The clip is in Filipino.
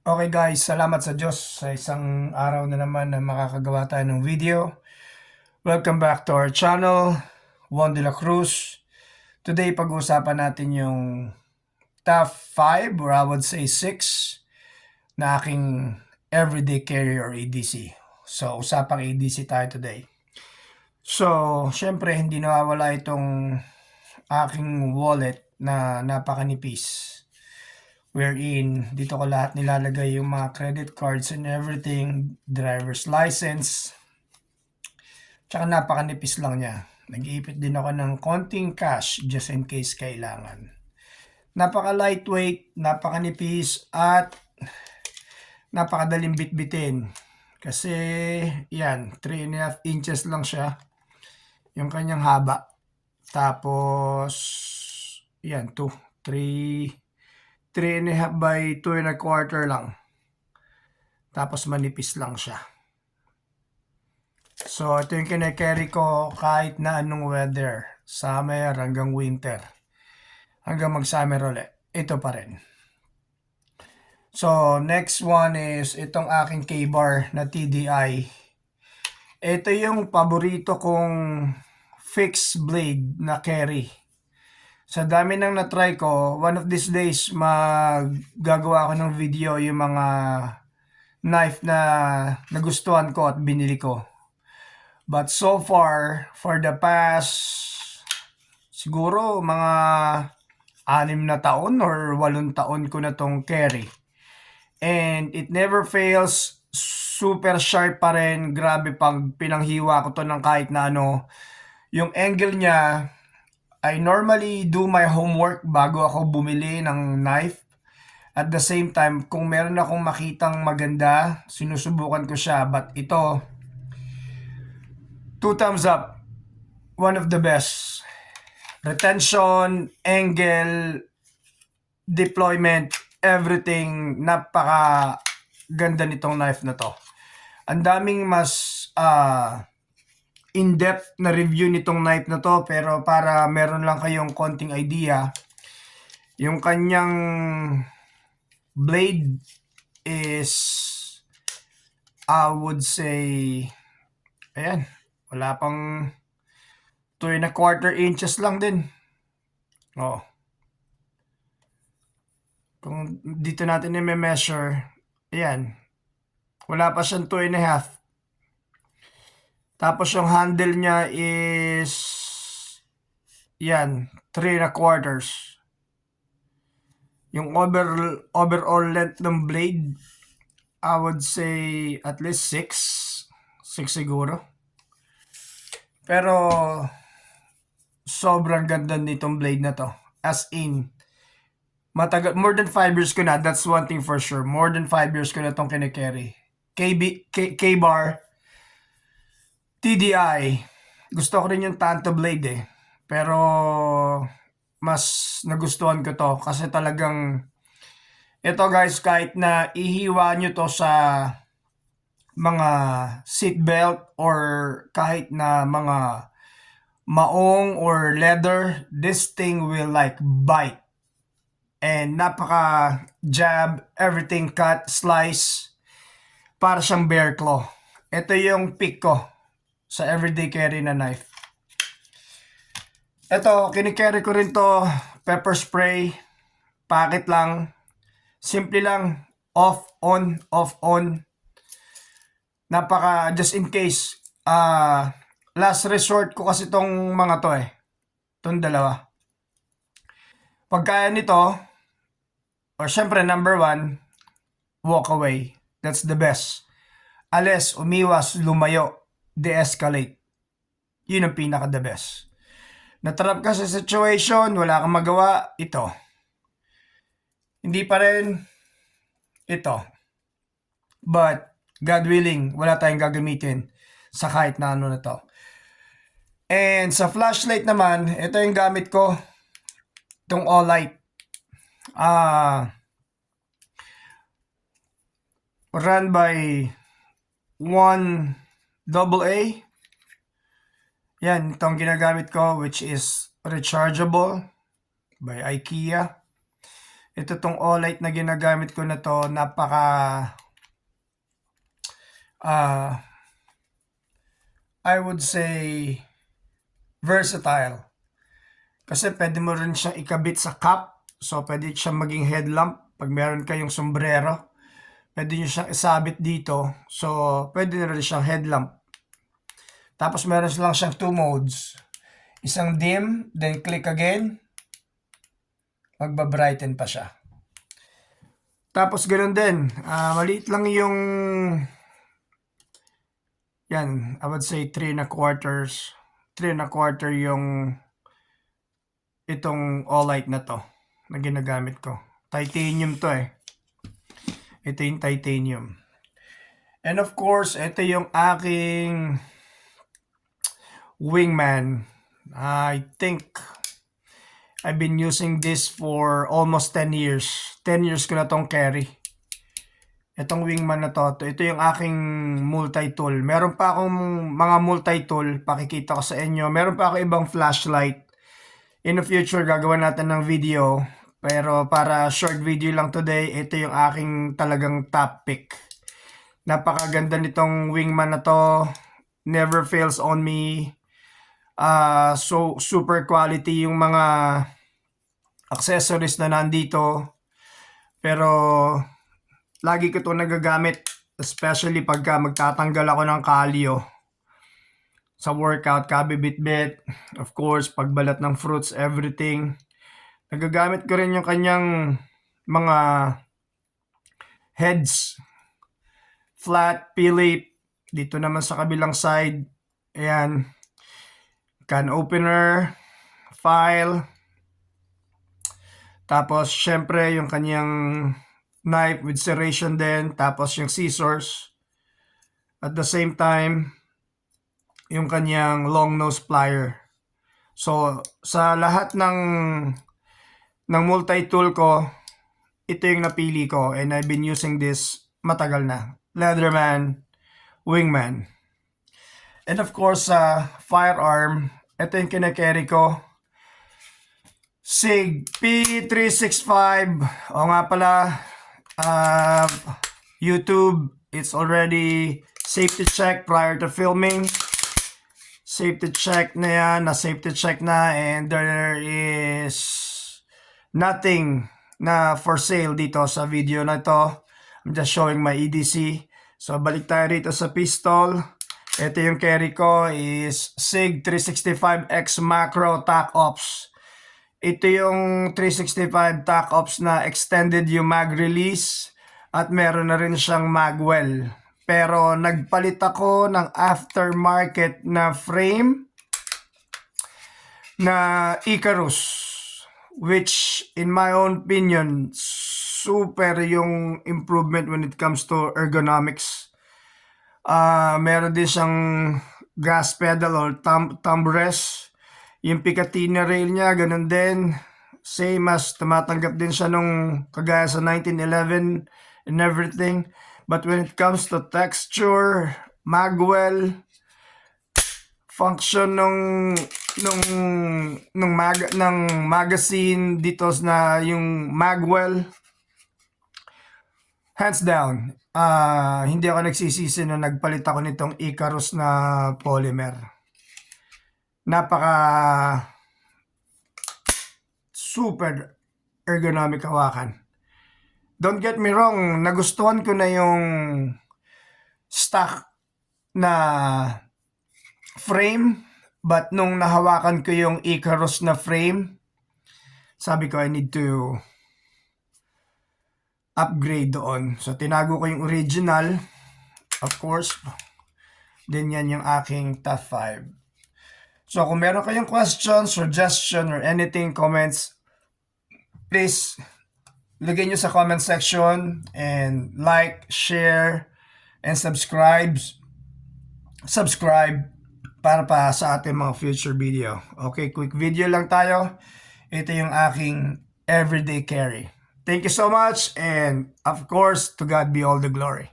Okay guys, salamat sa Diyos sa isang araw na naman na makakagawa tayo ng video. Welcome back to our channel, Juan de la Cruz. Today pag-uusapan natin yung top 5 or I would say 6 na aking everyday carry or ADC. So usapang ADC tayo today. So syempre hindi nawawala itong aking wallet na napakanipis. Wherein dito ko lahat nilalagay yung mga credit cards and everything, driver's license. Tsaka napakanipis lang niya. Nag-iipit din ako ng konting cash just in case kailangan. Napaka lightweight, napakanipis at napakadaling bitbitin. Kasi yan, 3.5 inches lang siya yung kanyang haba. Tapos yan, 3.5 by 2.25 lang. Tapos manipis lang siya. So ito yung kine-carry ko kahit na anong weather. Summer hanggang winter. Hanggang mag-summer ulit. Ito pa rin. So next one is itong aking K-bar na TDI. Ito yung paborito kong fixed blade na carry. Sa dami nang na-try ko, one of these days maggagawa ako ng video yung mga knife na nagustuhan ko at binili ko. But so far, for the past siguro mga 6 na taon or 8 taon ko na tong carry. And it never fails, super sharp pa rin. Grabe pag pinanghiwa ko to ng kahit na ano. Yung angle niya, I normally do my homework bago ako bumili ng knife. At the same time, kung meron akong makitang maganda, sinusubukan ko siya. But ito, 2 thumbs up. One of the best. Retention, angle, deployment, everything. Napaka ganda nitong knife na to. Ang daming mas in-depth na review nitong knife na to, pero para meron lang kayong konting idea, yung kanyang blade is, I would say, ayan, wala pang 2.25 inches lang din. Oh. Kung dito natin i-measure, ayan, wala pa siyang 2.5. Tapos yung handle niya is yan, 3.25. Yung overall length ng blade, I would say at least 6 siguro. Pero sobrang ganda nitong blade na to. As in, matagal, more than 5 years ko na, that's one thing for sure. More than 5 years ko na tong kine-carry. K-bar, TDI. Gusto ko rin yung Tanto blade eh. Pero mas nagustuhan ko to kasi talagang ito guys, kahit na ihiwa nyo to sa mga seatbelt or kahit na mga maong or leather, this thing will like bite. And napaka jab, everything cut, slice, para siyang bear claw. Ito yung pick ko sa everyday carry na knife. Ito, kinikerry ko rin to, pepper spray, packet lang, simple lang, off, on. Napaka, just in case, last resort ko kasi tong mga to eh, tong dalawa. Pagkaya nito, or syempre number 1, walk away, that's the best. Alis, umiwas, lumayo, de-escalate. Yun ang pinaka the best. Natrap ka sa situation, wala kang magawa, ito. Hindi pa rin, ito. But, God willing, wala tayong gagamitin sa kahit na ano na to. And sa flashlight naman, ito yung gamit ko. Itong All-Light. Run by 1AA. Yan, itong ginagamit ko, which is rechargeable by IKEA. Ito tong Olight na ginagamit ko na to, napaka I would say versatile. Kasi pwede mo rin siyang ikabit sa cap. So pwede siyang maging headlamp pag meron kayong sombrero. Pwede nyo siyang isabit dito. So pwede na rin siyang headlamp. Tapos meron lang siyang 2 modes. Isang dim, then click again. Magba-brighten pa siya. Tapos ganoon din. Maliit lang yung yan, I would say 3 1/4 yung itong Olight na to na ginagamit ko. Titanium to eh. Ito yung titanium. And of course, ito yung aking wingman. I think I've been using this for almost 10 years. 10 years ko na tong carry. Itong wingman na to, ito yung aking multi-tool. Meron pa akong mga multi-tool, pakikita ko sa inyo. Meron pa ako ibang flashlight. In the future, gagawa natin ng video. Pero para short video lang today, ito yung aking talagang top pick. Napakaganda nitong wingman na to. Never fails on me. So super quality yung mga accessories na nandito. Pero lagi ko ito nagagamit, especially pagka magtatanggal ako ng kalyo sa workout, kabibit-bit, of course, pagbalat ng fruits, everything. Nagagamit ko rin yung kanyang mga heads, flat, Philip, dito naman sa kabilang side, ayan, can opener, file, tapos syempre yung kanyang knife with serration din, tapos yung scissors, at the same time yung kanyang long nose plier. So sa lahat ng multi-tool ko, ito yung napili ko, and I've been using this matagal na. Leatherman wingman. And of course firearm, ito yung kinakarry ko, SIG P365. O nga pala, YouTube, it's already safety check prior to filming. Safety check na yan, safety check na, and there is nothing na for sale dito sa video na ito. I'm just showing my EDC. So balik tayo rito sa pistol. Ito yung carry ko is SIG 365X Macro Tac Ops. Ito yung 365 Tac Ops na extended yung mag release at meron na rin siyang magwell. Pero nagpalit ako ng aftermarket na frame na Icarus, which in my own opinion, super yung improvement when it comes to ergonomics. Meron din siyang gas pedal or thumb rest. Yung Picatinny rail niya, ganun din. Same as tumatanggap din siya nung kagaya sa 1911 and everything. But when it comes to texture, magwell, function ng magazine dito na yung magwell, hands down, hindi ako nagsisisi na nagpalit ako nitong Icarus na polymer. Napaka super ergonomic hawakan. Don't get me wrong, nagustuhan ko na yung stock na frame, but nung nahawakan ko yung Icarus na frame, sabi ko I need to upgrade doon. So tinago ko yung original, of course. Then yan yung aking top 5. So kung meron kayong questions, suggestion, or anything, comments, please lagay nyo sa comment section, and like, share, and subscribe para pa sa ating mga future video. Okay, quick video lang tayo. Ito yung aking everyday carry. Thank you so much, and of course, to God be all the glory.